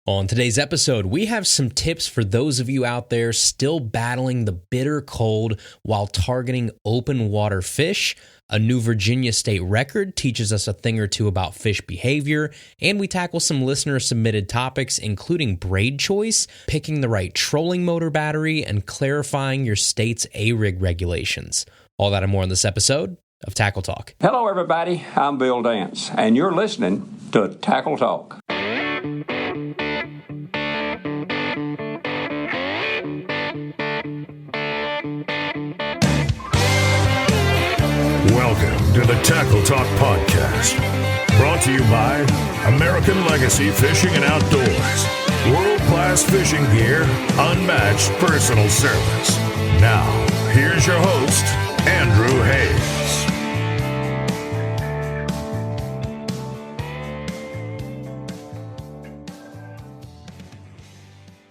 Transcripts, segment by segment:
On today's episode, we have some tips for those of you out there still battling the bitter cold while targeting open water fish. A new Virginia state record teaches us a thing or two about fish behavior, and we tackle some listener-submitted topics, including braid choice, picking the right trolling motor battery, and clarifying your state's A-rig regulations. All that and more on this episode of Tackle Talk. Hello, everybody. I'm Bill Dance, and you're listening to Tackle Talk. Welcome to the Tackle Talk Podcast, brought to you by American Legacy Fishing and Outdoors. World-class fishing gear, unmatched personal service. Now, here's your host, Andrew Hayes.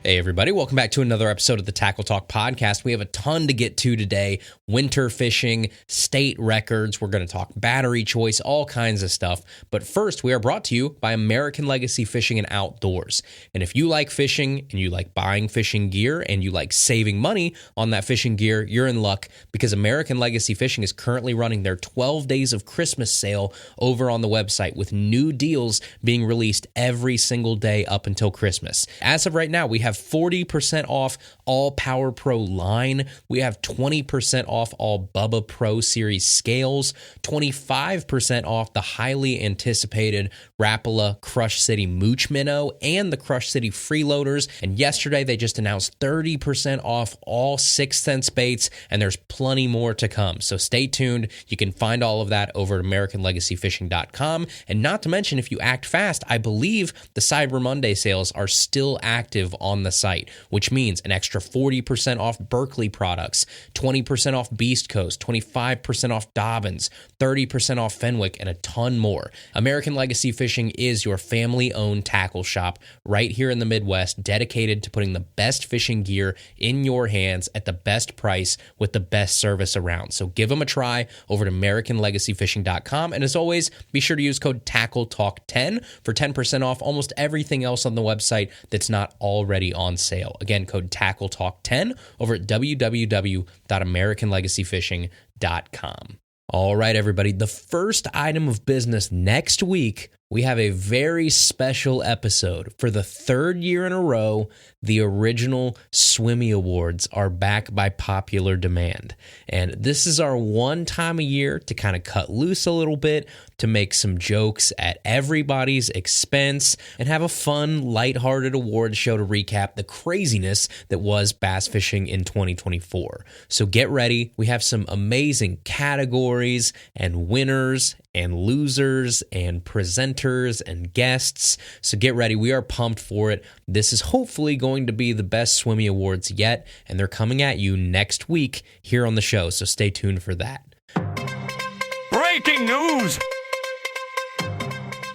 Hey everybody, welcome back to another episode of the Tackle Talk Podcast. We have a ton to get to today. Winter fishing, state records, we're going to talk battery choice, all kinds of stuff. But first, we are brought to you by American Legacy Fishing and Outdoors. And if you like fishing and you like buying fishing gear and you like saving money on that fishing gear, you're in luck because American Legacy Fishing is currently running their 12 Days of Christmas sale over on the website with new deals being released every single day up until Christmas. As of right now, we have 40% off all Power Pro line. We have 20% off all Bubba Pro Series scales, 25% off the highly anticipated Rapala Crush City Mooch Minnow and the Crush City Freeloaders. And yesterday they just announced 30% off all 6th Sense baits, and there's plenty more to come. So stay tuned. You can find all of that over at AmericanLegacyFishing.com. And not to mention, if you act fast, I believe the Cyber Monday sales are still active on the site, which means an extra 40% off Berkeley products, 20% off Beast Coast, 25% off Dobbins, 30% off Fenwick, and a ton more. American Legacy Fishing is your family-owned tackle shop right here in the Midwest, dedicated to putting the best fishing gear in your hands at the best price with the best service around. So give them a try over at AmericanLegacyFishing.com. And as always, be sure to use code TackleTalk10 for 10% off almost everything else on the website that's not already on sale. Again, code TackleTalk10 over at www.AmericanLegacyFishing.com. All right, everybody, the first item of business next week, we have a very special episode. For the third year in a row, the original Swimmy Awards are back by popular demand. And this is our one time a year to kind of cut loose a little bit, to make some jokes at everybody's expense, and have a fun, lighthearted award show to recap the craziness that was bass fishing in 2024. So get ready. We have some amazing categories and winners and losers and presenters and guests. So get ready. We are pumped for it. This is hopefully going to be the best Swimmy Awards yet, and they're coming at you next week here on the show. So stay tuned for that. Breaking news!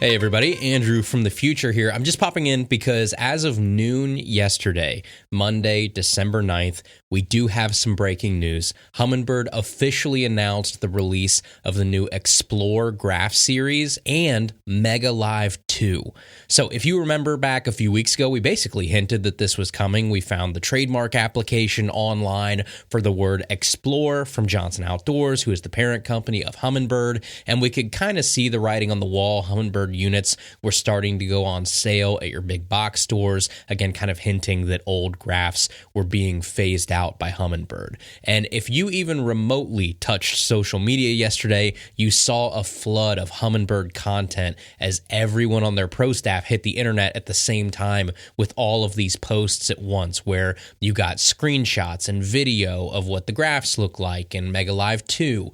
Hey everybody, Andrew from the future here. I'm just popping in because as of noon yesterday, Monday, December 9th, we do have some breaking news. Humminbird officially announced the release of the new Explore Graph series and Mega Live 2. So if you remember back a few weeks ago, we basically hinted that this was coming. We found the trademark application online for the word Explore from Johnson Outdoors, who is the parent company of Humminbird, and we could kind of see the writing on the wall. Humminbird units were starting to go on sale at your big box stores, again kind of hinting that old graphs were being phased out by Humminbird. And if you even remotely touched social media yesterday, you saw a flood of Humminbird content as everyone on their pro staff hit the internet at the same time with all of these posts at once, where you got screenshots and video of what the graphs look like in Mega Live 2.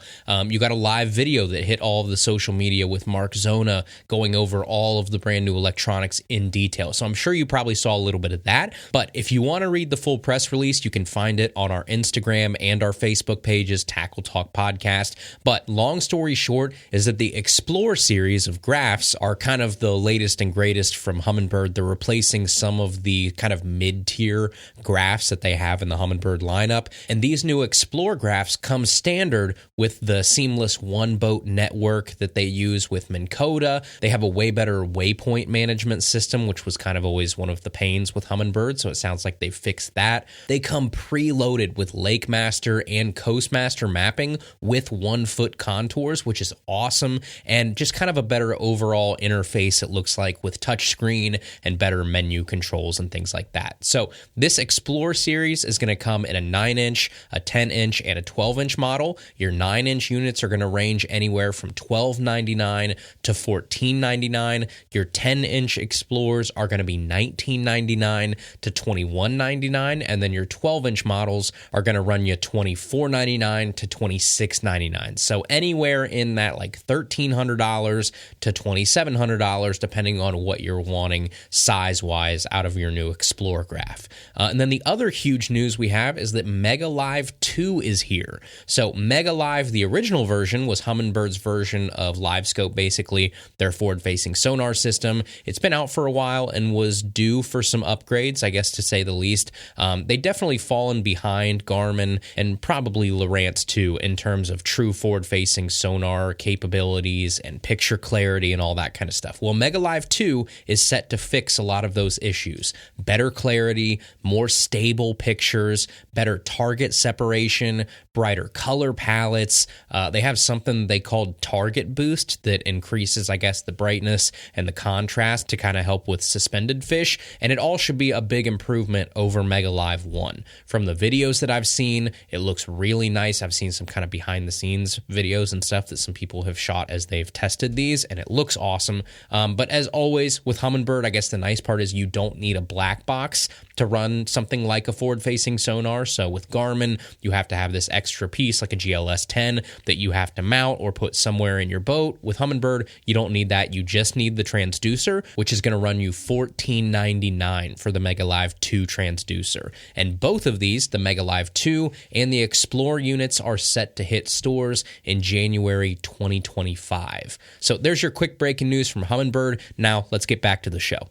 You got a live video that hit all of the social media with Mark Zona going over all of the brand new electronics in detail. So I'm sure you probably saw a little bit of that. But if you want to read the full press release, you can find it on our Instagram and our Facebook pages, Tackle Talk Podcast. But long story short is that the Explore series of graphs are kind of the latest and greatest from Humminbird. They're replacing some of the kind of mid-tier graphs that they have in the Humminbird lineup. And these new Explore graphs come standard with the seamless one-boat network that they use with Minn Kota. They have a way better waypoint management system, which was kind of always one of the pains with Humminbird, so it sounds like they've fixed that. They come preloaded with Lake Master and Coastmaster mapping with 1 foot contours, which is awesome, and just kind of a better overall interface, it looks like, with touchscreen and better menu controls and things like that. So this Explore series is going to come in a 9-inch, a 10-inch, and a 12-inch model. Your 9-inch units are going to range anywhere from $12.99 to $14.99. Your 10-inch Explorers are going to be $19.99 to $21.99, and then your 12-inch models are going to run you $24.99 to $26.99. So anywhere in that like $1,300 to $2,700, depending on what you're wanting size-wise out of your new Explorer graph. And then the other huge news we have is that Mega Live 2 is here. So Mega Live, the original version, was Humminbird's version of LiveScope, basically their forward-facing sonar system. It's been out for a while and was due for some upgrades, I guess, to say the least. They definitely fallen behind Garmin and probably Lowrance too in terms of true forward-facing sonar capabilities and picture clarity and all that kind of stuff. Well, Mega Live 2 is set to fix a lot of those issues. Better clarity, more stable pictures, better target separation, brighter color palettes. They have something they called Target Boost that increases, I guess, the brightness and the contrast to kind of help with suspended fish, and it all should be a big improvement over Mega Live 1. From the videos that I've seen, it looks really nice. I've seen some kind of behind-the-scenes videos and stuff that some people have shot as they've tested these, and it looks awesome. But as always, with Humminbird, I guess the nice part is you don't need a black box to run something like a forward-facing sonar. So with Garmin, you have to have this extra piece like a GLS 10 that you have to mount or put somewhere in your boat. With Humminbird, you don't need that. You just need the transducer, which is going to run you $14.99 for the Mega Live 2 transducer. And both of these, the Mega Live 2 and the Explorer units, are set to hit stores in January 2025. So there's your quick breaking news from Humminbird. Now let's get back to the show.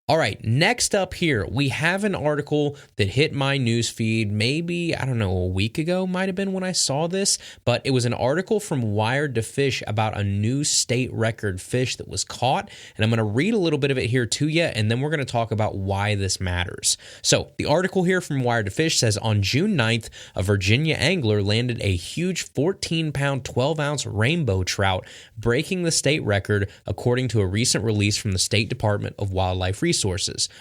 All right, next up here, we have an article that hit my news feed maybe, I don't know, a week ago might have been when I saw this, but it was an article from Wired to Fish about a new state record fish that was caught, and I'm going to read a little bit of it here to you, and then we're going to talk about why this matters. So the article here from Wired to Fish says, on June 9th, a Virginia angler landed a huge 14-pound, 12-ounce rainbow trout, breaking the state record, according to a recent release from the State Department of Wildlife Resources.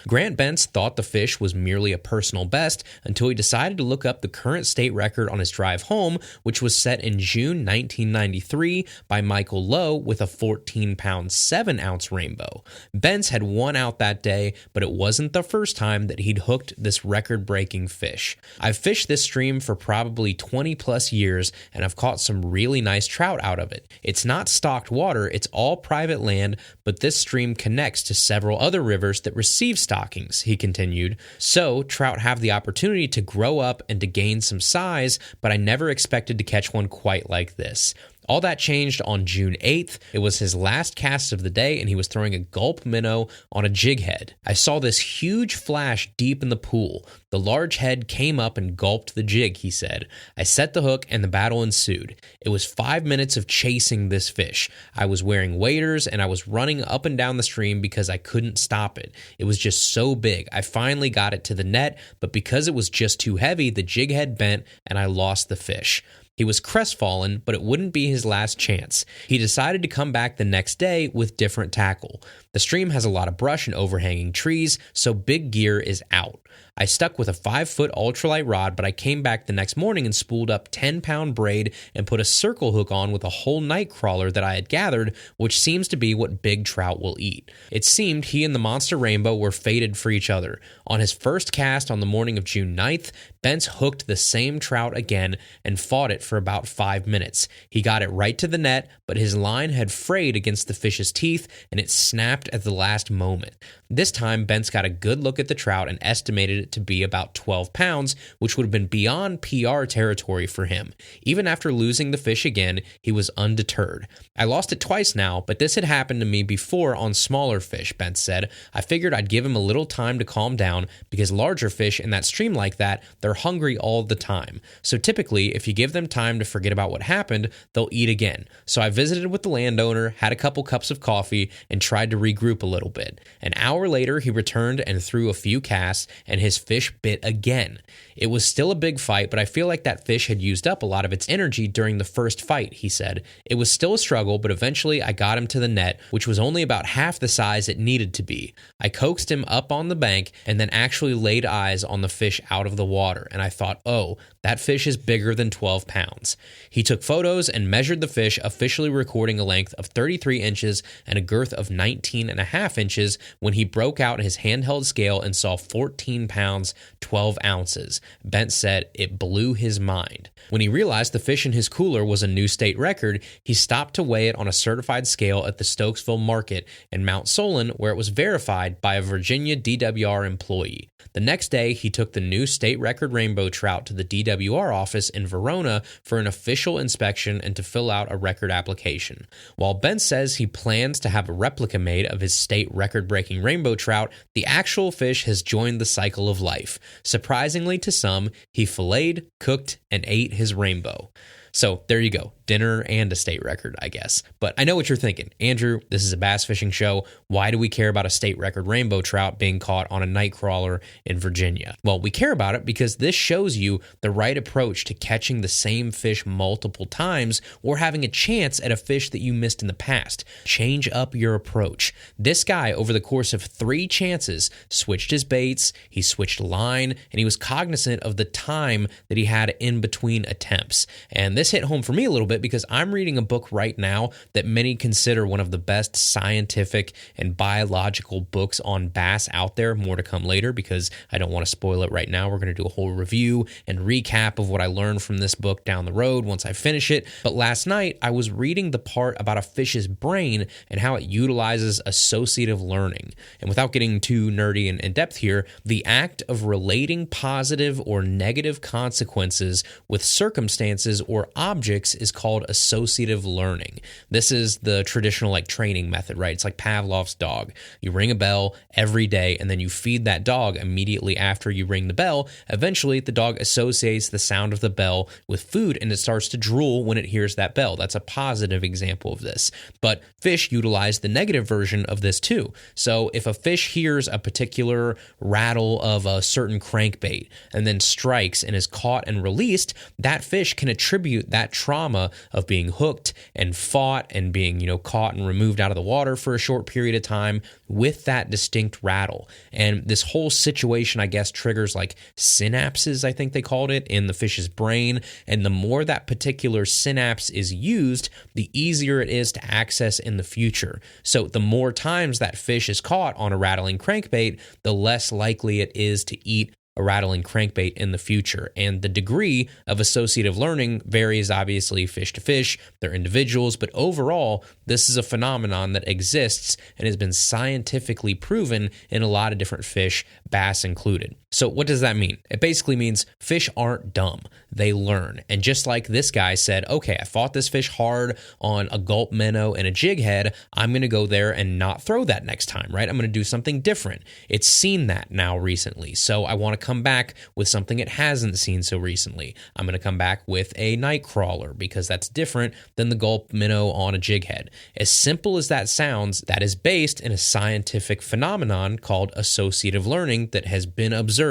Grant Bentz thought the fish was merely a personal best until he decided to look up the current state record on his drive home, which was set in June 1993 by Michael Lowe with a 14-pound, 7-ounce rainbow. Bentz had won out that day, but it wasn't the first time that he'd hooked this record-breaking fish. I've fished this stream for probably 20-plus years, and I've caught some really nice trout out of it. It's not stocked water, it's all private land, but this stream connects to several other rivers that receive stockings, he continued. So trout have the opportunity to grow up and to gain some size, but I never expected to catch one quite like this. All that changed on June 8th. It was his last cast of the day, and he was throwing a gulp minnow on a jig head. I saw this huge flash deep in the pool. The large head came up and gulped the jig, he said. I set the hook, and the battle ensued. It was 5 minutes of chasing this fish. I was wearing waders, and I was running up and down the stream because I couldn't stop it. It was just so big. I finally got it to the net, but because it was just too heavy, the jig head bent, and I lost the fish. He was crestfallen, but it wouldn't be his last chance. He decided to come back the next day with different tackle. The stream has a lot of brush and overhanging trees, so big gear is out. I stuck with a 5-foot ultralight rod, but I came back the next morning and spooled up 10-pound braid and put a circle hook on with a whole night crawler that I had gathered, which seems to be what big trout will eat. It seemed he and the monster rainbow were fated for each other. On his first cast on the morning of June 9th, Bentz hooked the same trout again and fought it for about 5 minutes. He got it right to the net, but his line had frayed against the fish's teeth and it snapped at the last moment. This time, Bentz got a good look at the trout and estimated it to be about 12 pounds, which would have been beyond PR territory for him. Even after losing the fish again, he was undeterred. I lost it twice now, but this had happened to me before on smaller fish, Bent said. I figured I'd give him a little time to calm down because larger fish in that stream like that, they're hungry all the time. So typically, if you give them time to forget about what happened, they'll eat again. So I visited with the landowner, had a couple cups of coffee, and tried to regroup a little bit. An hour later, he returned and threw a few casts, and his fish bit again. It was still a big fight, but I feel like that fish had used up a lot of its energy during the first fight, he said. It was still a struggle, but eventually I got him to the net, which was only about half the size it needed to be. I coaxed him up on the bank and then actually laid eyes on the fish out of the water, and I thought, oh, that fish is bigger than 12 pounds. He took photos and measured the fish, officially recording a length of 33 inches and a girth of 19.5 inches when he broke out his handheld scale and saw 14 pounds, 12 ounces. Bent said it blew his mind. When he realized the fish in his cooler was a new state record, he stopped to weigh it on a certified scale at the Stokesville Market in Mount Solon, where it was verified by a Virginia DWR employee. The next day, he took the new state record rainbow trout to the DWR office in Verona for an official inspection and to fill out a record application. While Ben says he plans to have a replica made of his state record-breaking rainbow trout, the actual fish has joined the cycle of life. Surprisingly to some, he filleted, cooked, and ate his rainbow. So there you go, dinner and a state record, I guess. But I know what you're thinking. Andrew, this is a bass fishing show. Why do we care about a state record rainbow trout being caught on a night crawler in Virginia? Well, we care about it because this shows you the right approach to catching the same fish multiple times or having a chance at a fish that you missed in the past. Change up your approach. This guy, over the course of 3 chances, switched his baits, he switched line, and he was cognizant of the time that he had in between attempts. And this hit home for me a little bit because I'm reading a book right now that many consider one of the best scientific and biological books on bass out there. More to come later because I don't want to spoil it right now. We're going to do a whole review and recap of what I learned from this book down the road once I finish it. But last night, I was reading the part about a fish's brain and how it utilizes associative learning. And without getting too nerdy and in depth here, the act of relating positive or negative consequences with circumstances or objects is called associative learning. This is the traditional training method, right? It's like Pavlov's dog. You ring a bell every day and then you feed that dog immediately after you ring the bell. Eventually, the dog associates the sound of the bell with food and it starts to drool when it hears that bell. That's a positive example of this. But fish utilize the negative version of this too. So if a fish hears a particular rattle of a certain crankbait and then strikes and is caught and released, that fish can attribute that trauma of being hooked and fought and being, caught and removed out of the water for a short period of time with that distinct rattle. And this whole situation, I guess, triggers synapses, I think they called it, in the fish's brain. And the more that particular synapse is used, the easier it is to access in the future. So the more times that fish is caught on a rattling crankbait, the less likely it is to eat a rattling crankbait in the future. And the degree of associative learning varies obviously fish to fish, they're individuals, but overall, this is a phenomenon that exists and has been scientifically proven in a lot of different fish, bass included. So what does that mean? It basically means fish aren't dumb. They learn. And just like this guy said, okay, I fought this fish hard on a gulp minnow and a jig head, I'm going to go there and not throw that next time, right? I'm going to do something different. It's seen that now recently. So I want to come back with something it hasn't seen so recently. I'm going to come back with a night crawler because that's different than the gulp minnow on a jig head. As simple as that sounds, that is based in a scientific phenomenon called associative learning that has been observed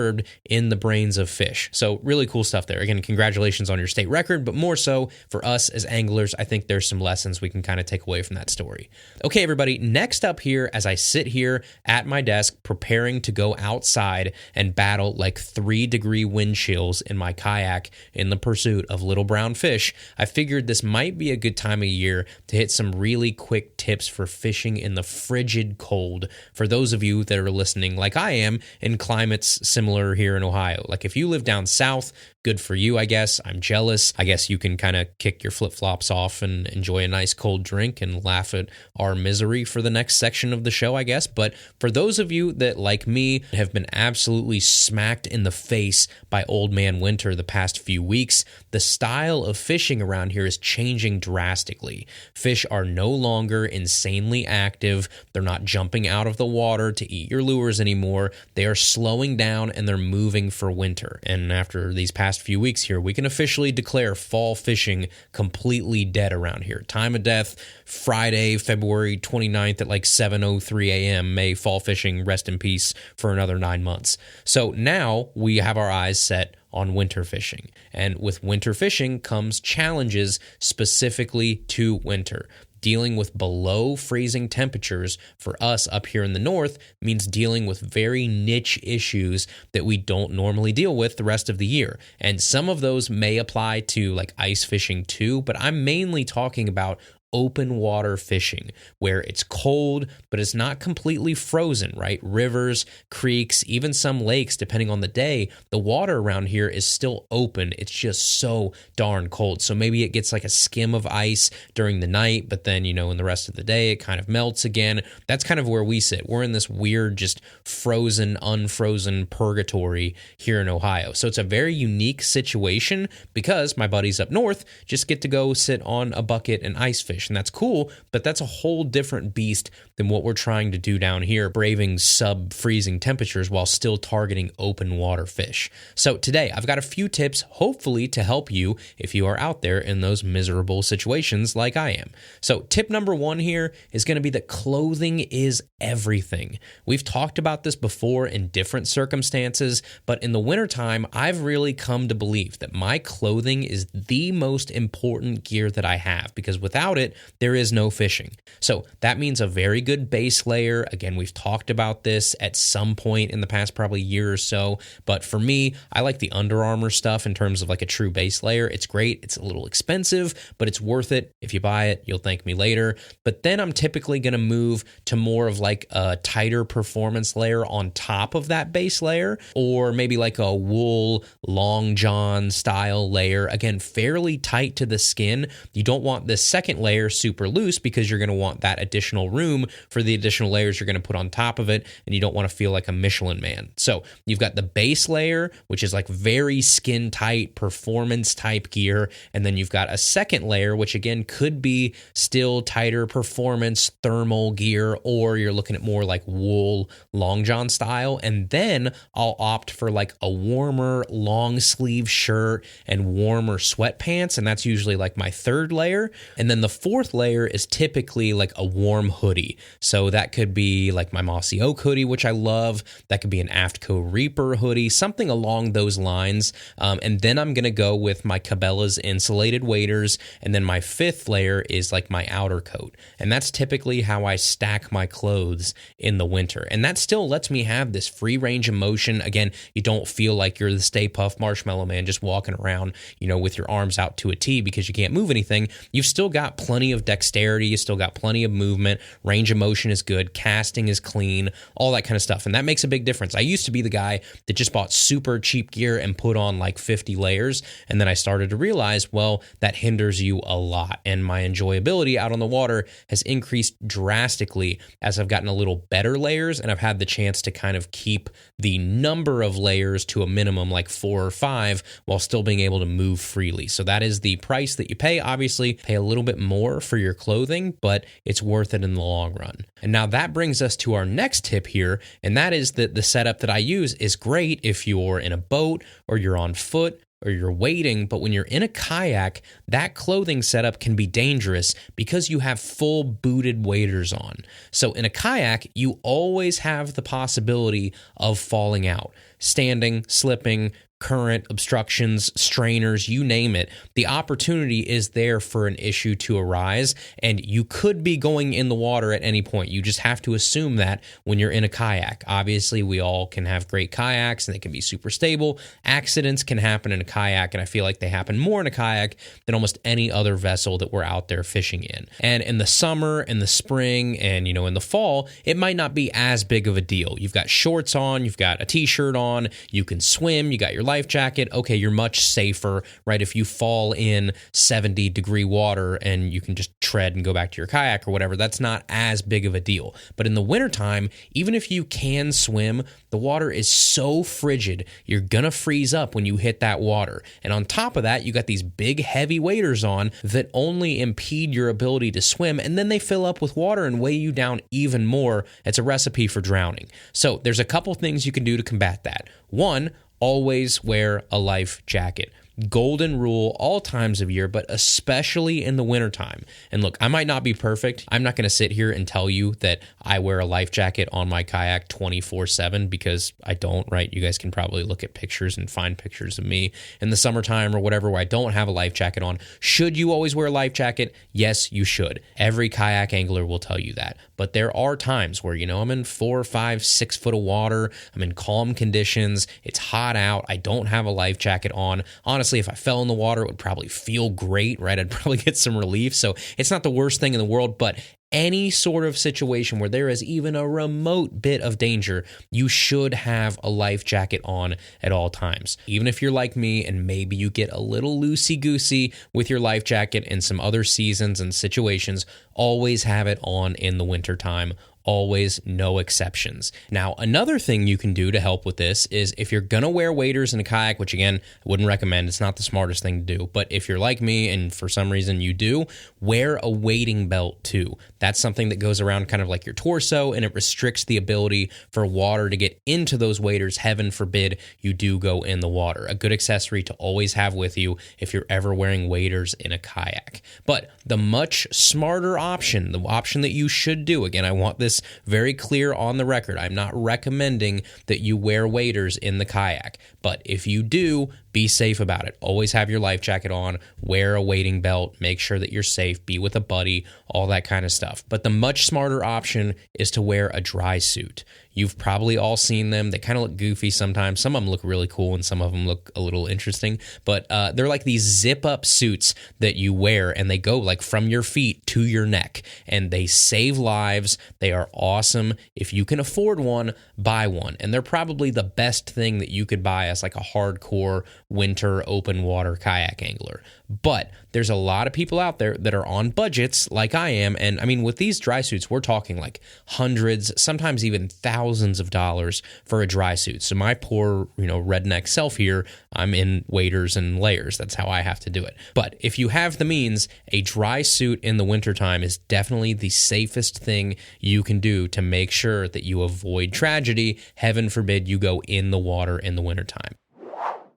in the brains of fish. So really cool stuff there. Again, congratulations on your state record, but more so for us as anglers, I think there's some lessons we can kind of take away from that story. Okay, everybody, next up here, as I sit here at my desk preparing to go outside and battle 3-degree wind chills in my kayak in the pursuit of little brown fish, I figured this might be a good time of year to hit some really quick tips for fishing in the frigid cold for those of you that are listening like I am in climates similar here in Ohio. Like if you live down south, good for you, I guess. I'm jealous. I guess you can kind of kick your flip-flops off and enjoy a nice cold drink and laugh at our misery for the next section of the show, I guess. But for those of you that, like me, have been absolutely smacked in the face by old man winter the past few weeks, the style of fishing around here is changing drastically. Fish are no longer insanely active. They're not jumping out of the water to eat your lures anymore. They are slowing down and they're moving for winter. And after these past few weeks here, we can officially declare fall fishing completely dead around here. Time of death, Friday, February 29th at like 7:03 a.m. May fall fishing rest in peace for another 9 months. So now we have our eyes set on winter fishing. And with winter fishing comes challenges specifically to winter. Dealing with below freezing temperatures for us up here in the north means dealing with very niche issues that we don't normally deal with the rest of the year. And some of those may apply to like ice fishing too, but I'm mainly talking about open water fishing where it's cold, but it's not completely frozen, right? Rivers, creeks, even some lakes, depending on the day, the water around here is still open. It's just so darn cold. So maybe it gets like a skim of ice during the night, but then, in the rest of the day, it kind of melts again. That's kind of where we sit. We're in this weird, just frozen, unfrozen purgatory here in Ohio. So it's a very unique situation because my buddies up north just get to go sit on a bucket and ice fish. And that's cool, but that's a whole different beast than what we're trying to do down here, braving sub-freezing temperatures while still targeting open water fish. So today, I've got a few tips, hopefully to help you if you are out there in those miserable situations like I am. So tip number one here is going to be that clothing is everything. We've talked about this before in different circumstances, but in the wintertime, I've really come to believe that my clothing is the most important gear that I have because without it, there is no fishing. So that means a very good base layer. Again, we've talked about this at some point in the past probably year or so, but for me, I like the Under Armour stuff in terms of like a true base layer. It's great. It's a little expensive, but it's worth it. If you buy it, you'll thank me later. But then I'm typically going to move to more of like a tighter performance layer on top of that base layer, or maybe like a wool long john style layer. Again, fairly tight to the skin. You don't want this second layer super loose because you're going to want that additional room for the additional layers you're going to put on top of it, and you don't want to feel like a Michelin man. So you've got the base layer, which is like very skin tight performance type gear, and then you've got a second layer, which again could be still tighter performance thermal gear, or you're looking at more like wool long john style, and then I'll opt for like a warmer long sleeve shirt and warmer sweatpants, and that's usually like my third layer. And then the fourth layer is typically like a warm hoodie. So that could be like my Mossy Oak hoodie, which I love. That could be an Aftco Reaper hoodie, something along those lines. And then I'm going to go with my Cabela's insulated waders. And then my fifth layer is like my outer coat. And that's typically how I stack my clothes in the winter. And that still lets me have this free range of motion. Again, you don't feel like you're the Stay Puft Marshmallow Man just walking around, with your arms out to a T because you can't move anything. You've still got plenty of dexterity. You still got plenty of movement. Range of motion is good. Casting is clean. All that kind of stuff. And that makes a big difference. I used to be the guy that just bought super cheap gear and put on like 50 layers. And then I started to realize, well, that hinders you a lot. And my enjoyability out on the water has increased drastically as I've gotten a little better layers and I've had the chance to kind of keep the number of layers to a minimum like 4 or 5 while still being able to move freely. So that is the price that you pay. Obviously, pay a little bit more for your clothing, but it's worth it in the long run. And now that brings us to our next tip here, and that is that the setup that I use is great if you're in a boat or you're on foot or you're wading, but when you're in a kayak, that clothing setup can be dangerous because you have full booted waders on. So in a kayak, you always have the possibility of falling out, standing, slipping, current, obstructions, strainers, you name it. The opportunity is there for an issue to arise, and you could be going in the water at any point. You just have to assume that when you're in a kayak. Obviously, we all can have great kayaks, and they can be super stable. Accidents can happen in a kayak, and I feel like they happen more in a kayak than almost any other vessel that we're out there fishing in. And in the summer, in the spring, and in the fall, it might not be as big of a deal. You've got shorts on, you've got a t-shirt on, you can swim, you got your life jacket. Okay, you're much safer, right? If you fall in 70-degree water and you can just tread and go back to your kayak or whatever, that's not as big of a deal. But in the wintertime, even if you can swim, the water is so frigid, you're gonna freeze up when you hit that water. And on top of that, you got these big heavy waders on that only impede your ability to swim, and then they fill up with water and weigh you down even more. It's a recipe for drowning. So there's a couple things you can do to combat that. One, always wear a life jacket. Golden rule all times of year, but especially in the wintertime. And look, I might not be perfect. I'm not going to sit here and tell you that I wear a life jacket on my kayak 24/7 because I don't, right? You guys can probably look at pictures and find pictures of me in the summertime or whatever where I don't have a life jacket on. Should you always wear a life jacket? Yes, you should. Every kayak angler will tell you that. But there are times where, I'm in 4, 5, 6 foot of water. I'm in calm conditions. It's hot out. I don't have a life jacket on. Honestly, if I fell in the water, it would probably feel great, right? I'd probably get some relief. So it's not the worst thing in the world, but any sort of situation where there is even a remote bit of danger, you should have a life jacket on at all times. Even if you're like me and maybe you get a little loosey-goosey with your life jacket in some other seasons and situations, always have it on in the wintertime. Always, no exceptions. Now, another thing you can do to help with this is if you're going to wear waders in a kayak, which again, I wouldn't recommend, it's not the smartest thing to do, but if you're like me and for some reason you do, wear a wading belt too. That's something that goes around kind of like your torso, and it restricts the ability for water to get into those waders. Heaven forbid you do go in the water. A good accessory to always have with you if you're ever wearing waders in a kayak. But the much smarter option, the option that you should do, again, I want this very clear on the record. I'm not recommending that you wear waders in the kayak, but if you do, be safe about it. Always have your life jacket on, wear a wading belt, make sure that you're safe, be with a buddy, all that kind of stuff. But the much smarter option is to wear a dry suit. You've probably all seen them. They kind of look goofy sometimes. Some of them look really cool and some of them look a little interesting. But they're like these zip-up suits that you wear, and they go like from your feet to your neck. And they save lives. They are awesome. If you can afford one, buy one. And they're probably the best thing that you could buy as like a hardcore winter open water kayak angler. But there's a lot of people out there that are on budgets like I am. And I mean, with these dry suits, we're talking like hundreds, sometimes even thousands of dollars for a dry suit. So my poor, redneck self here, I'm in waders and layers. That's how I have to do it. But if you have the means, a dry suit in the wintertime is definitely the safest thing you can do to make sure that you avoid tragedy. Heaven forbid you go in the water in the wintertime.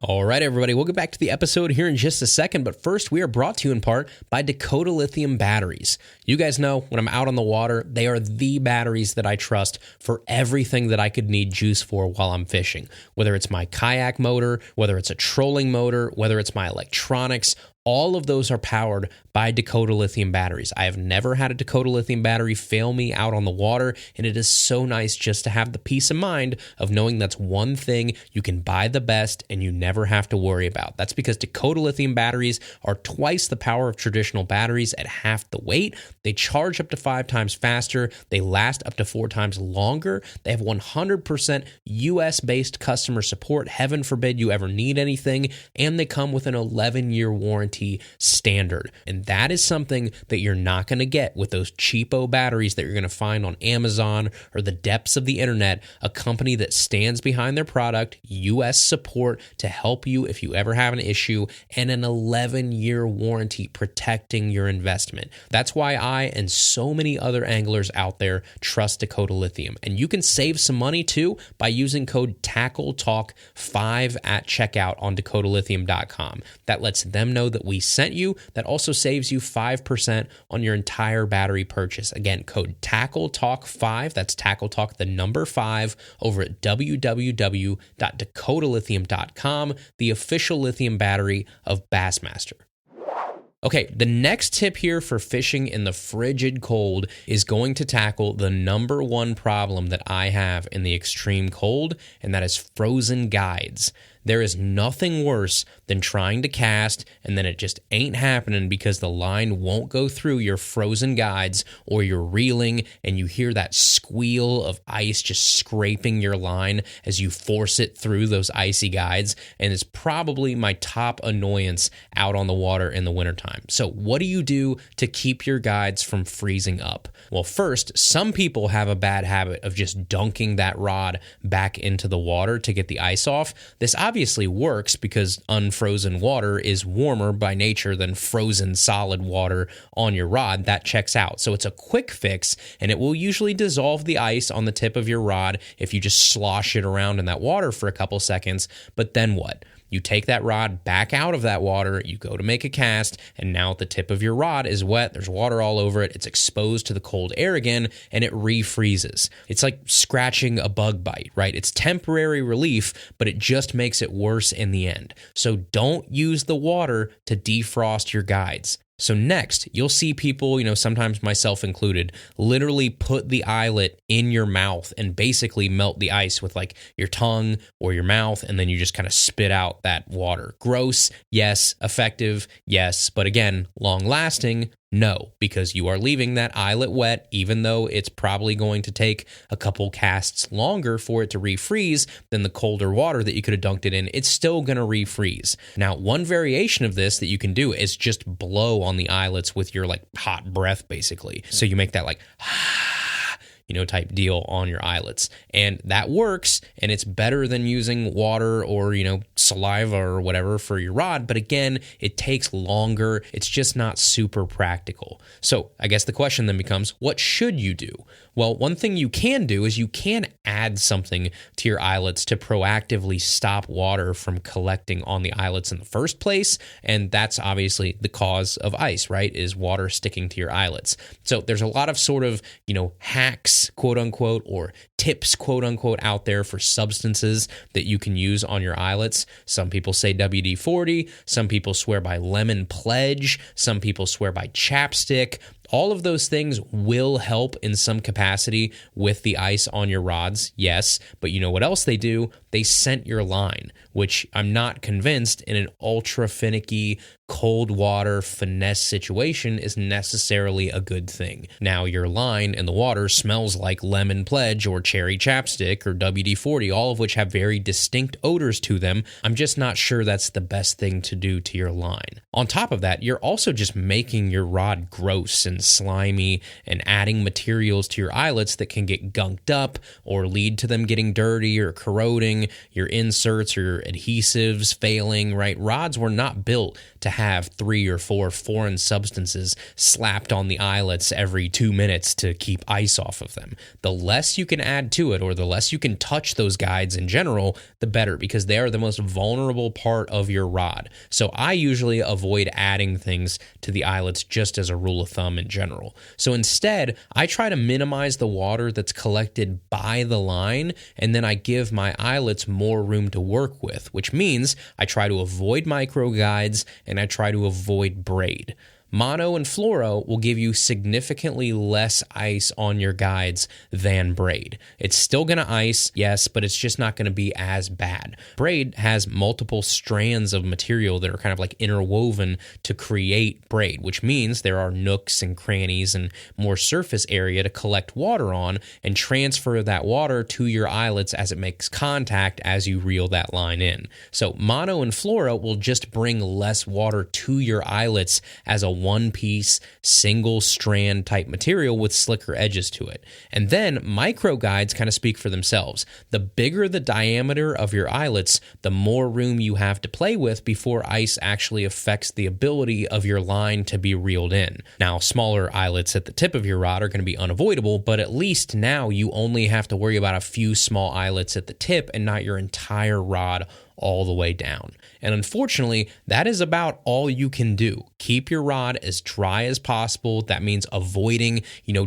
All right, everybody, we'll get back to the episode here in just a second, but first we are brought to you in part by Dakota Lithium batteries. You guys know when I'm out on the water, they are the batteries that I trust for everything that I could need juice for while I'm fishing. Whether it's my kayak motor, whether it's a trolling motor, whether it's my electronics, all of those are powered by Dakota Lithium batteries. I have never had a Dakota Lithium battery fail me out on the water, and it is so nice just to have the peace of mind of knowing that's one thing you can buy the best and you never have to worry about. That's because Dakota Lithium batteries are twice the power of traditional batteries at half the weight. They charge up to 5 times faster. They last up to 4 times longer. They have 100% US-based customer support. Heaven forbid you ever need anything. And they come with an 11-year warranty standard. And that is something that you're not going to get with those cheapo batteries that you're going to find on Amazon or the depths of the internet. A company that stands behind their product, US support to help you if you ever have an issue, and an 11-year warranty protecting your investment. That's why I and so many other anglers out there trust Dakota Lithium. And you can save some money too by using code TACKLETALK5 at checkout on dakotalithium.com. That lets them know that that we sent you. That also saves you 5% on your entire battery purchase. Again, code TackleTalk5, that's Tackle Talk, the number 5, over at www.dakotalithium.com, the official lithium battery of Bassmaster. Okay, the next tip here for fishing in the frigid cold is going to tackle the number one problem that I have in the extreme cold, and that is frozen guides. There is nothing worse than trying to cast and then it just ain't happening because the line won't go through your frozen guides, or you're reeling and you hear that squeal of ice just scraping your line as you force it through those icy guides. And it's probably my top annoyance out on the water in the wintertime. So what do you do to keep your guides from freezing up? Well, first, some people have a bad habit of just dunking that rod back into the water to get the ice off. This obviously works because unfrozen water is warmer by nature than frozen solid water on your rod. That checks out. So it's a quick fix, and it will usually dissolve the ice on the tip of your rod if you just slosh it around in that water for a couple seconds. But then what? You take that rod back out of that water, you go to make a cast, and now the tip of your rod is wet, there's water all over it, it's exposed to the cold air again, and it refreezes. It's like scratching a bug bite, right? It's temporary relief, but it just makes it worse in the end. So don't use the water to defrost your guides. So next, you'll see people, sometimes myself included, literally put the eyelet in your mouth and basically melt the ice with like your tongue or your mouth, and then you just kind of spit out that water. Gross, yes. Effective, yes. But again, long lasting, no, because you are leaving that eyelet wet, even though it's probably going to take a couple casts longer for it to refreeze than the colder water that you could have dunked it in. It's still going to refreeze. Now, one variation of this that you can do is just blow on the eyelets with your hot breath, basically. So you make that type deal on your eyelets. And that works, and it's better than using water or, saliva or whatever for your rod. But again, it takes longer. It's just not super practical. So I guess the question then becomes, what should you do? Well, one thing you can do is you can add something to your eyelets to proactively stop water from collecting on the eyelets in the first place. And that's obviously the cause of ice, right? Is water sticking to your eyelets. So there's a lot of sort of, hacks, quote unquote, or tips, quote unquote, out there for substances that you can use on your eyelets. Some people say WD-40. Some people swear by lemon pledge. Some people swear by chapstick. All of those things will help in some capacity with the ice on your rods, yes. But you know what else they do? They scent your line, which I'm not convinced in an ultra finicky, cold water finesse situation is necessarily a good thing. Now, your line in the water smells like lemon pledge or cherry chapstick or WD-40, all of which have very distinct odors to them. I'm just not sure that's the best thing to do to your line. On top of that, you're also just making your rod gross and slimy and adding materials to your eyelets that can get gunked up or lead to them getting dirty or corroding, your inserts or your adhesives failing, right? Rods were not built to have 3 or 4 foreign substances slapped on the eyelets every 2 minutes to keep ice off of them. The less you can add to it, or the less you can touch those guides in general, the better, because they are the most vulnerable part of your rod. So I usually avoid adding things to the eyelets just as a rule of thumb in general. So instead, I try to minimize the water that's collected by the line, and then I give my eyelets more room to work with, which means I try to avoid micro guides and I try to avoid braid. Mono and fluoro will give you significantly less ice on your guides than braid. It's still going to ice, yes, but it's just not going to be as bad. Braid has multiple strands of material that are kind of like interwoven to create braid, which means there are nooks and crannies and more surface area to collect water on and transfer that water to your eyelets as it makes contact as you reel that line in. So mono and fluoro will just bring less water to your eyelets as a one-piece, single-strand type material with slicker edges to it. And then micro guides kind of speak for themselves. The bigger the diameter of your eyelets, the more room you have to play with before ice actually affects the ability of your line to be reeled in. Now, smaller eyelets at the tip of your rod are going to be unavoidable, but at least now you only have to worry about a few small eyelets at the tip and not your entire rod all the way down. And unfortunately, that is about all you can do. Keep your rod as dry as possible. That means avoiding,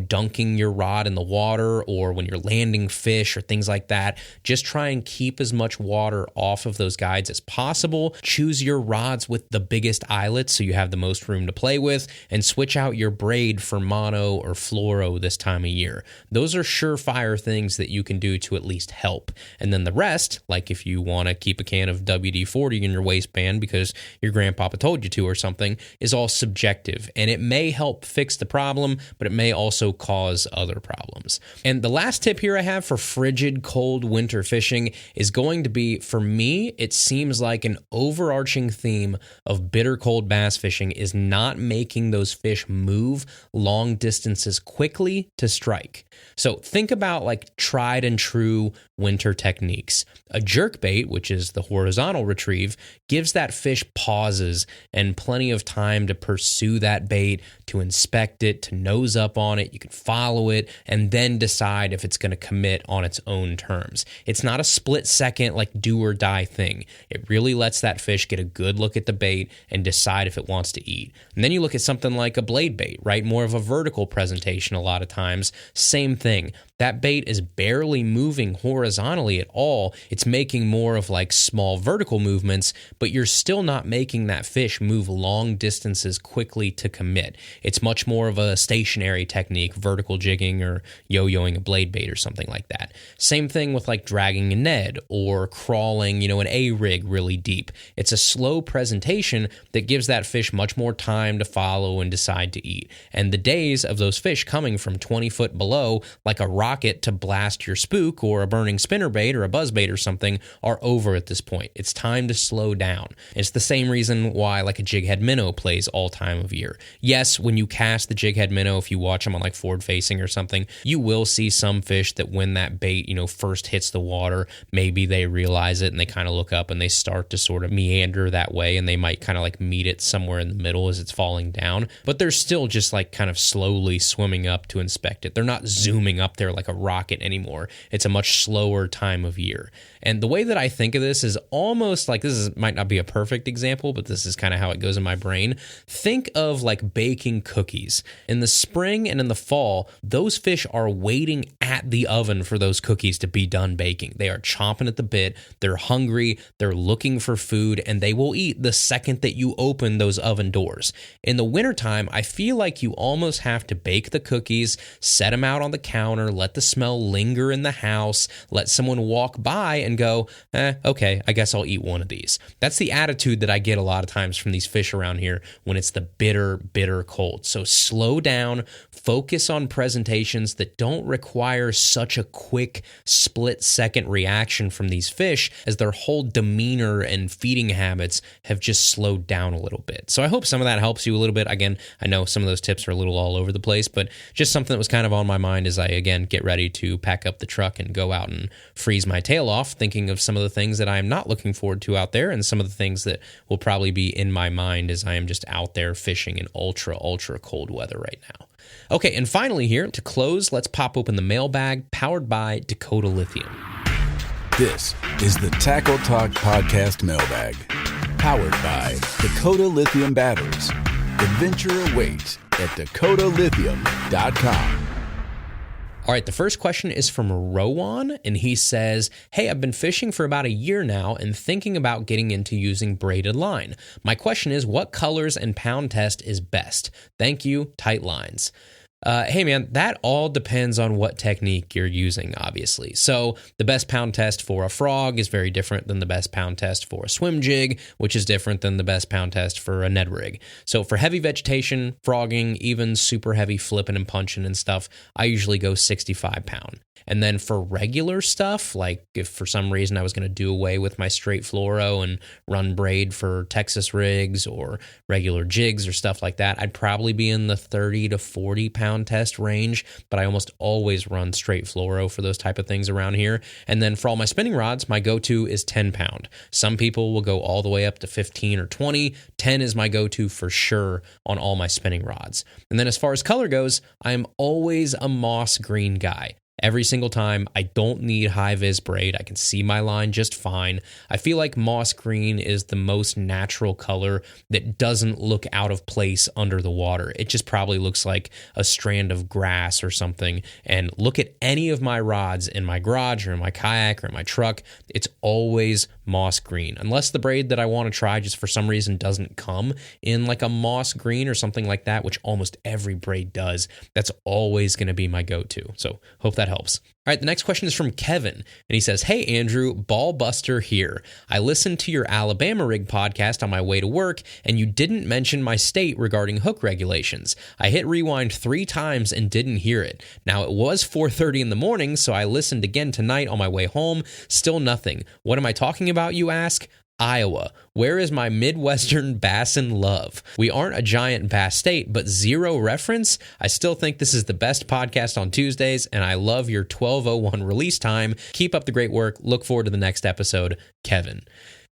dunking your rod in the water or when you're landing fish or things like that. Just try and keep as much water off of those guides as possible. Choose your rods with the biggest eyelets so you have the most room to play with, and switch out your braid for mono or fluoro this time of year. Those are surefire things that you can do to at least help. And then the rest, like if you want to keep a can of WD-40 in your waistband because your grandpapa told you to or something, is all subjective. And it may help fix the problem, but it may also cause other problems. And the last tip here I have for frigid, cold winter fishing is going to be, for me, it seems like an overarching theme of bitter cold bass fishing is not making those fish move long distances quickly to strike. So think about like tried and true winter techniques. A jerkbait, which is the horizontal retrieve, gives that fish pauses and plenty of time to pursue that bait, to inspect it, to nose up on it. You can follow it and then decide if it's going to commit on its own terms. It's not a split second like do or die thing. It really lets that fish get a good look at the bait and decide if it wants to eat. And then you look at something like a blade bait, right? More of a vertical presentation a lot of times. Same thing. That bait is barely moving horizontally at all. It's making more of like small vertical movements, but you're still not making that fish move long distances quickly to commit. It's much more of a stationary technique, vertical jigging or yo-yoing a blade bait or something like that. Same thing with like dragging a Ned or crawling, an A-rig really deep. It's a slow presentation that gives that fish much more time to follow and decide to eat. And the days of those fish coming from 20 foot below like a rocket to blast your spook or a burning spinnerbait or a buzzbait or something are over at this point. It's time to slow down. It's the same reason why like a jighead minnow plays all time of year. Yes, when you cast the jighead minnow, if you watch them on like forward facing or something, you will see some fish that when that bait, first hits the water, maybe they realize it and they kind of look up and they start to sort of meander that way, and they might kind of like meet it somewhere in the middle as it's falling down. But they're still just like kind of slowly swimming up to inspect it. They're not zooming up there like a rocket anymore. It's a much slower time of year. And the way that I think of this is almost like, might not be a perfect example, but this is kind of how it goes in my brain. Think of like baking cookies. In the spring and in the fall, those fish are waiting at the oven for those cookies to be done baking. They are chomping at the bit. They're hungry. They're looking for food, and they will eat the second that you open those oven doors. In the wintertime, I feel like you almost have to bake the cookies, set them out on the counter, let the smell linger in the house, let someone walk by and go, okay, I guess I'll eat one of these. That's the attitude that I get a lot of times from these fish around here when it's the bitter, bitter cold. So slow down, focus on presentations that don't require such a quick split-second reaction from these fish, as their whole demeanor and feeding habits have just slowed down a little bit. So I hope some of that helps you a little bit. Again, I know some of those tips are a little all over the place, but just something that was kind of on my mind as I, again, get ready to pack up the truck and go out and freeze my tail off, thinking of some of the things that I'm not looking forward to out there and some of the things that will probably be in my mind as I am just out there fishing in ultra, ultra cold weather right now. Okay, and finally here, to close, let's pop open the mailbag powered by Dakota Lithium. This is the Tackle Talk Podcast mailbag, powered by Dakota Lithium Batteries. Adventure awaits at dakotalithium.com. All right, the first question is from Rowan, and he says, hey, I've been fishing for about a year now and thinking about getting into using braided line. My question is, what colors and pound test is best? Thank you, Tight Lines. Hey man, that all depends on what technique you're using, obviously. So the best pound test for a frog is very different than the best pound test for a swim jig, which is different than the best pound test for a Ned rig. So for heavy vegetation, frogging, even super heavy flipping and punching and stuff, I usually go 65 pound. And then for regular stuff, like if for some reason I was going to do away with my straight fluoro and run braid for Texas rigs or regular jigs or stuff like that, I'd probably be in the 30 to 40 pound test range, but I almost always run straight fluoro for those type of things around here. And then for all my spinning rods, my go-to is 10 pound. Some people will go all the way up to 15 or 20. 10 is my go-to for sure on all my spinning rods. And then as far as color goes, I am always a moss green guy. every single time. I don't need high-vis braid. I can see my line just fine. I feel like moss green is the most natural color that doesn't look out of place under the water. It just probably looks like a strand of grass or something. And look at any of my rods in my garage or in my kayak or in my truck. It's always moss green, unless the braid that I want to try just for some reason doesn't come in like a moss green or something like that, which almost every braid does. That's always going to be my go-to. So hope that helps. All right, the next question is from Kevin, and he says, "Hey Andrew, Ball Buster here. I listened to your Alabama rig podcast on my way to work, and you didn't mention my state regarding hook regulations. I hit rewind 3 times and didn't hear it. Now it was 4:30 in the morning, so I listened again tonight on my way home. Still nothing. What am I talking about, you ask? Iowa. Where is my Midwestern bass in love? We aren't a giant bass state, but zero reference? I still think this is the best podcast on Tuesdays, and I love your 12:01 release time. Keep up the great work. Look forward to the next episode, Kevin."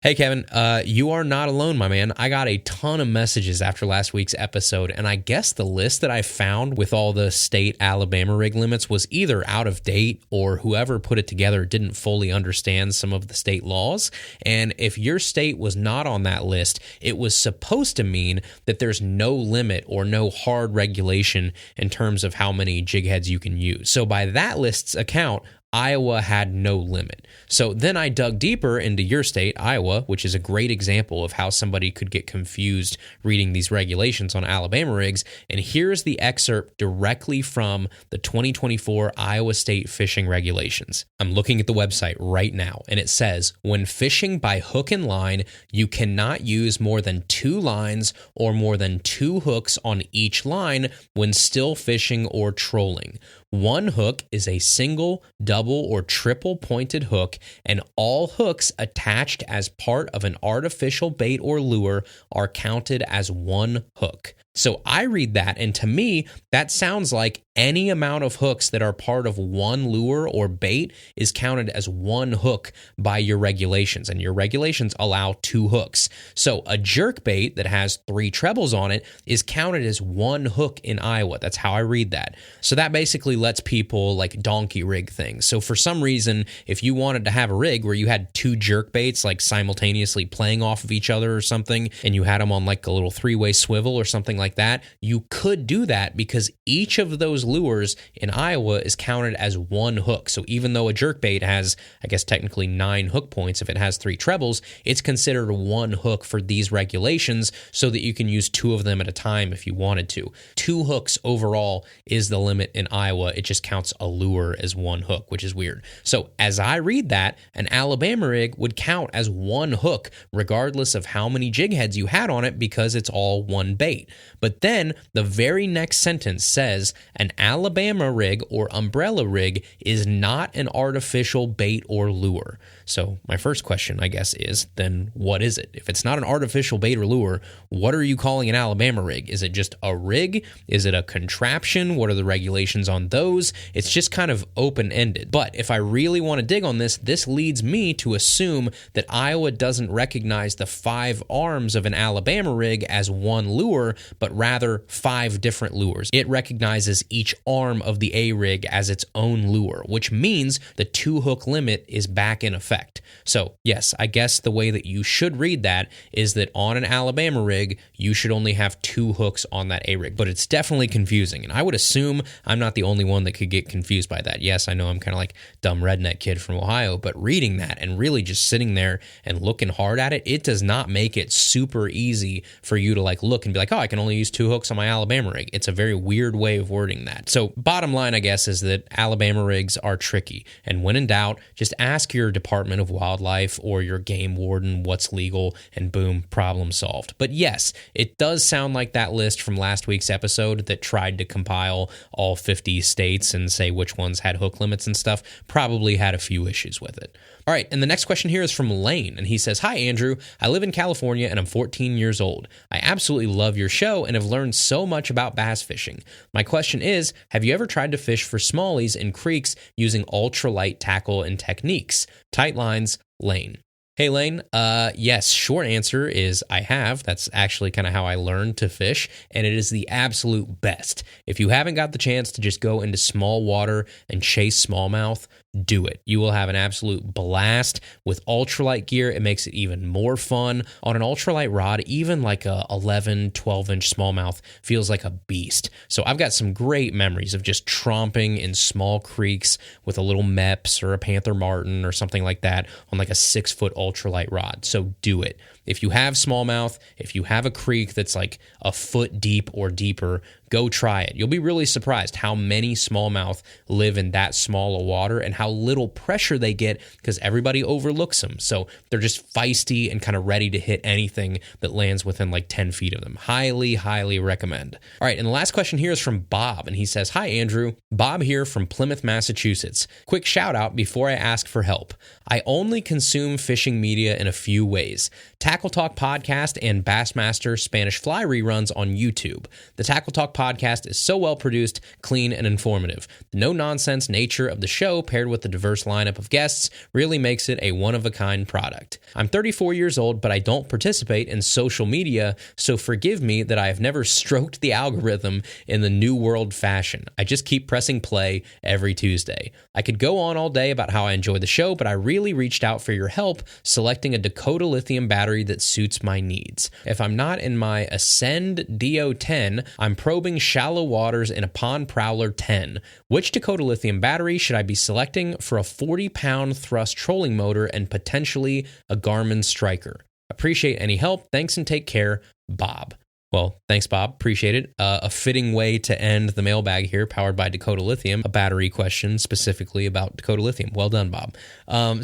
Hey, Kevin, you are not alone, my man. I got a ton of messages after last week's episode, and I guess the list that I found with all the state Alabama rig limits was either out of date or whoever put it together didn't fully understand some of the state laws. And if your state was not on that list, it was supposed to mean that there's no limit or no hard regulation in terms of how many jig heads you can use. So by that list's account, Iowa had no limit. So then I dug deeper into your state, Iowa, which is a great example of how somebody could get confused reading these regulations on Alabama rigs. And here's the excerpt directly from the 2024 Iowa State fishing regulations. I'm looking at the website right now, and it says, when fishing by hook and line, you cannot use more than 2 lines or more than 2 hooks on each line when still fishing or trolling. One hook is a single, double, or triple pointed hook, and all hooks attached as part of an artificial bait or lure are counted as one hook. So I read that, and to me, that sounds like any amount of hooks that are part of one lure or bait is counted as one hook by your regulations, and your regulations allow 2 hooks. So a jerk bait that has 3 trebles on it is counted as one hook in Iowa. That's how I read that. So that basically lets people like donkey rig things. So for some reason, if you wanted to have a rig where you had 2 jerk baits like simultaneously playing off of each other or something, and you had them on like a little 3-way swivel or something like that, you could do that because each of those lures in Iowa is counted as one hook. So even though a jerkbait has, I guess technically 9 hook points, if it has 3 trebles, it's considered one hook for these regulations so that you can use 2 of them at a time if you wanted to. 2 hooks overall is the limit in Iowa. It just counts a lure as one hook, which is weird. So as I read that, an Alabama rig would count as one hook regardless of how many jig heads you had on it because it's all one bait. But then the very next sentence says an Alabama rig or umbrella rig is not an artificial bait or lure. So my first question, I guess, is then what is it? If it's not an artificial bait or lure, what are you calling an Alabama rig? Is it just a rig? Is it a contraption? What are the regulations on those? It's just kind of open-ended. But if I really want to dig on this, this leads me to assume that Iowa doesn't recognize the 5 arms of an Alabama rig as one lure, but rather 5 different lures. It recognizes each arm of the A rig as its own lure, which means the 2 hook limit is back in effect. So yes, I guess the way that you should read that is that on an Alabama rig, you should only have 2 hooks on that A rig, but it's definitely confusing. And I would assume I'm not the only one that could get confused by that. Yes, I know I'm kind of like dumb redneck kid from Ohio, but reading that and really just sitting there and looking hard at it, it does not make it super easy for you to like look and be like, oh, I can only use 2 hooks on my Alabama rig. It's a very weird way of wording that. So bottom line, I guess, is that Alabama rigs are tricky. And when in doubt, just ask your Department of Wildlife or your game warden what's legal, and boom, problem solved. But yes, it does sound like that list from last week's episode that tried to compile all 50 states and say which ones had hook limits and stuff probably had a few issues with it. All right, and the next question here is from Lane, and he says, "Hi, Andrew. I live in California, and I'm 14 years old. I absolutely love your show and have learned so much about bass fishing. My question is, have you ever tried to fish for smallies in creeks using ultralight tackle and techniques? Tight lines, Lane." Hey, Lane. Yes, short answer is I have. That's actually kind of how I learned to fish, and it is the absolute best. If you haven't got the chance to just go into small water and chase smallmouth, do it. You will have an absolute blast. With ultralight gear, it makes it even more fun. On an ultralight rod, even like a 11, 12-inch smallmouth feels like a beast. So I've got some great memories of just tromping in small creeks with a little Meps or a Panther Martin or something like that on like a 6-foot ultralight rod. So do it. If you have smallmouth, if you have a creek that's like a foot deep or deeper, go try it. You'll be really surprised how many smallmouth live in that small a water and how little pressure they get because everybody overlooks them. So they're just feisty and kind of ready to hit anything that lands within like 10 feet of them. Highly, highly recommend. All right, and the last question here is from Bob, and he says, "Hi, Andrew. Bob here from Plymouth, Massachusetts. Quick shout out before I ask for help. I only consume fishing media in a few ways. Tackle Talk Podcast and Bassmaster Spanish Fly reruns on YouTube. The Tackle Talk Podcast is so well produced, clean, and informative. The no-nonsense nature of the show paired with the diverse lineup of guests really makes it a one-of-a-kind product. I'm 34 years old, but I don't participate in social media, so forgive me that I have never stroked the algorithm in the new world fashion. I just keep pressing play every Tuesday. I could go on all day about how I enjoy the show, but I really reached out for your help selecting a Dakota lithium battery that suits my needs. If I'm not in my Ascend DO10, I'm probing shallow waters in a Pond Prowler 10. Which Dakota lithium battery should I be selecting for a 40-pound thrust trolling motor and potentially a Garmin Striker? Appreciate any help. Thanks and take care, Bob." Well, thanks, Bob. Appreciate it. A fitting way to end the mailbag here, powered by Dakota Lithium, a battery question specifically about Dakota Lithium. Well done, Bob.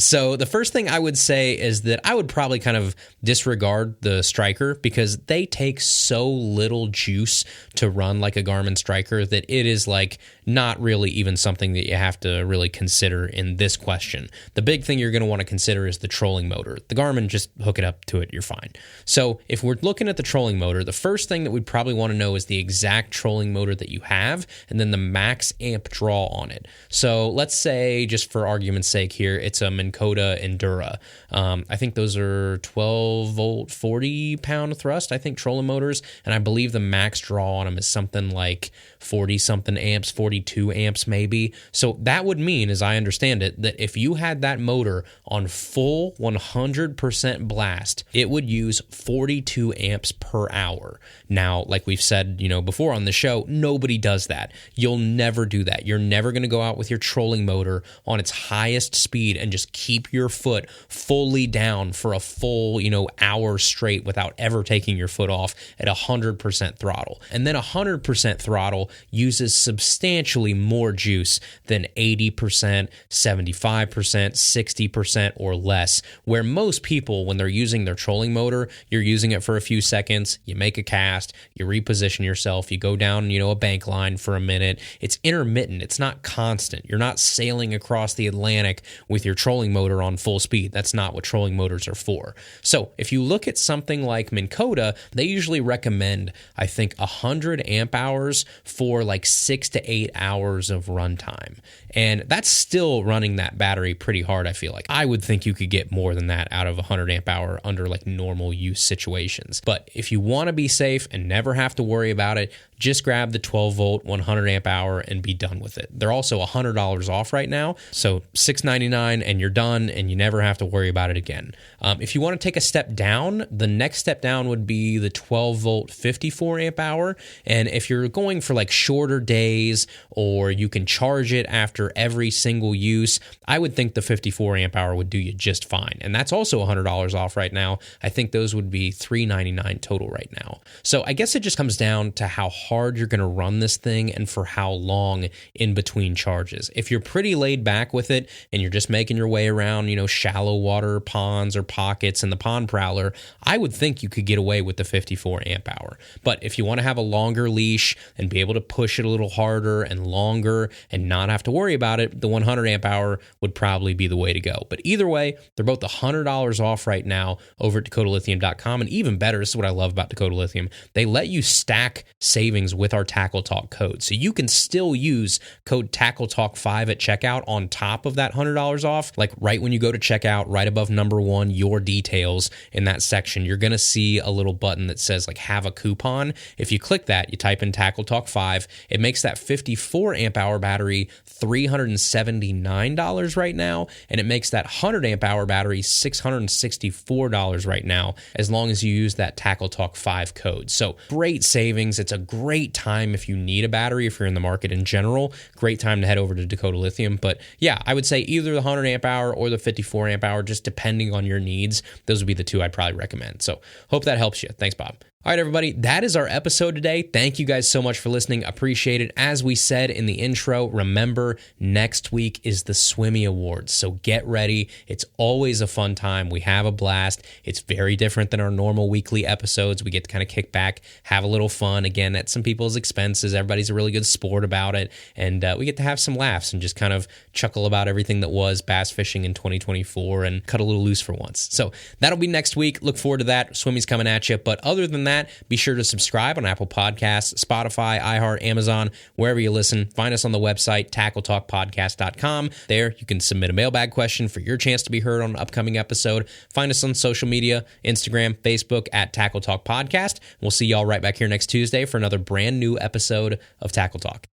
So the first thing I would say is that I would probably kind of disregard the Striker because they take so little juice to run like a Garmin Striker that it is like not really even something that you have to really consider in this question. The big thing you're going to want to consider is the trolling motor. The Garmin, just hook it up to it, you're fine. So if we're looking at the trolling motor, the first thing that we'd probably want to know is the exact trolling motor that you have and then the max amp draw on it. So let's say, just for argument's sake here, it's a Minn Kota Endura. I think those are 12-volt, 40-pound thrust, I think, trolling motors, and I believe the max draw on them is something like 40-something amps, 42 amps maybe. So that would mean, as I understand it, that if you had that motor on full 100% blast, it would use 42 amps per hour. Now, like we've said, before on the show, nobody does that. You'll never do that. You're never going to go out with your trolling motor on its highest speed and just keep your foot fully down for a full, hour straight without ever taking your foot off at 100% throttle. And then 100% throttle uses substantially more juice than 80%, 75%, 60% or less, where most people, when they're using their trolling motor, you're using it for a few seconds, you make a cast, you reposition yourself, you go down, a bank line for a minute. It's intermittent. It's not constant. You're not sailing across the Atlantic with your trolling motor on full speed. That's not what trolling motors are for. So if you look at something like Minn Kota, they usually recommend, I think, 100 amp hours for like 6 to 8 hours of runtime. And that's still running that battery pretty hard, I feel like. I would think you could get more than that out of 100 amp hour under like normal use situations. But if you want to be safe and never have to worry about it, just grab the 12-volt, 100 amp hour and be done with it. They're also $100 off right now, so $6.99 and you're done and you never have to worry about it again. If you want to take a step down, the next step down would be the 12-volt, 54 amp hour. And if you're going for like shorter days or you can charge it after every single use, I would think the 54 amp hour would do you just fine. And that's also $100 off right now. I think those would be $399 total right now. So I guess it just comes down to how hard you're going to run this thing and for how long in between charges. If you're pretty laid back with it and you're just making your way around, shallow water ponds or pockets in the Pond Prowler, I would think you could get away with the 54 amp hour. But if you want to have a longer leash and be able to push it a little harder and longer and not have to worry about it, the 100 amp hour would probably be the way to go. But either way, they're both $100 off right now over at DakotaLithium.com. And even better, this is what I love about Dakota Lithium, they let you stack savings savings with our Tackle Talk code. So you can still use code TackleTalk5 at checkout on top of that $100 off. Like right when you go to checkout, right above number 1, your details in that section, you're going to see a little button that says like have a coupon. If you click that, you type in Tackle Talk 5, it makes that 54 amp hour battery $379 right now, and it makes that 100 amp hour battery $664 right now, as long as you use that Tackle Talk 5 code. So great savings. It's a great time if you need a battery, if you're in the market in general. Great time to head over to Dakota Lithium. But yeah, I would say either the 100 amp hour or the 54 amp hour, just depending on your needs. Those would be the two I'd probably recommend. So hope that helps you. Thanks, Bob. All right, everybody, that is our episode today. Thank you guys so much for listening. Appreciate it. As we said in the intro, remember, next week is the Swimmy Awards, so get ready. It's always a fun time. We have a blast. It's very different than our normal weekly episodes. We get to kind of kick back, have a little fun, again, at some people's expenses. Everybody's a really good sport about it, and we get to have some laughs and just kind of chuckle about everything that was bass fishing in 2024 and cut a little loose for once. So that'll be next week. Look forward to that. Swimmy's coming at you, but other than that, be sure to subscribe on Apple Podcasts, Spotify, iHeart, Amazon, wherever you listen. Find us on the website, tackletalkpodcast.com. There, you can submit a mailbag question for your chance to be heard on an upcoming episode. Find us on social media, Instagram, Facebook, at Tackle Talk Podcast. We'll see y'all right back here next Tuesday for another brand new episode of Tackle Talk.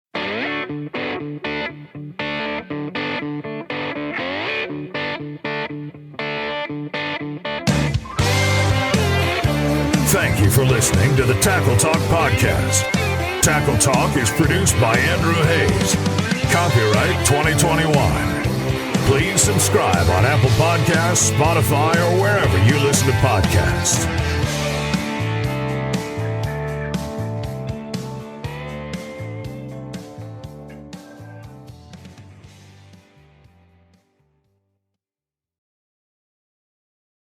Thank you for listening to the Tackle Talk Podcast. Tackle Talk is produced by Andrew Hayes. Copyright 2021. Please subscribe on Apple Podcasts, Spotify, or wherever you listen to podcasts.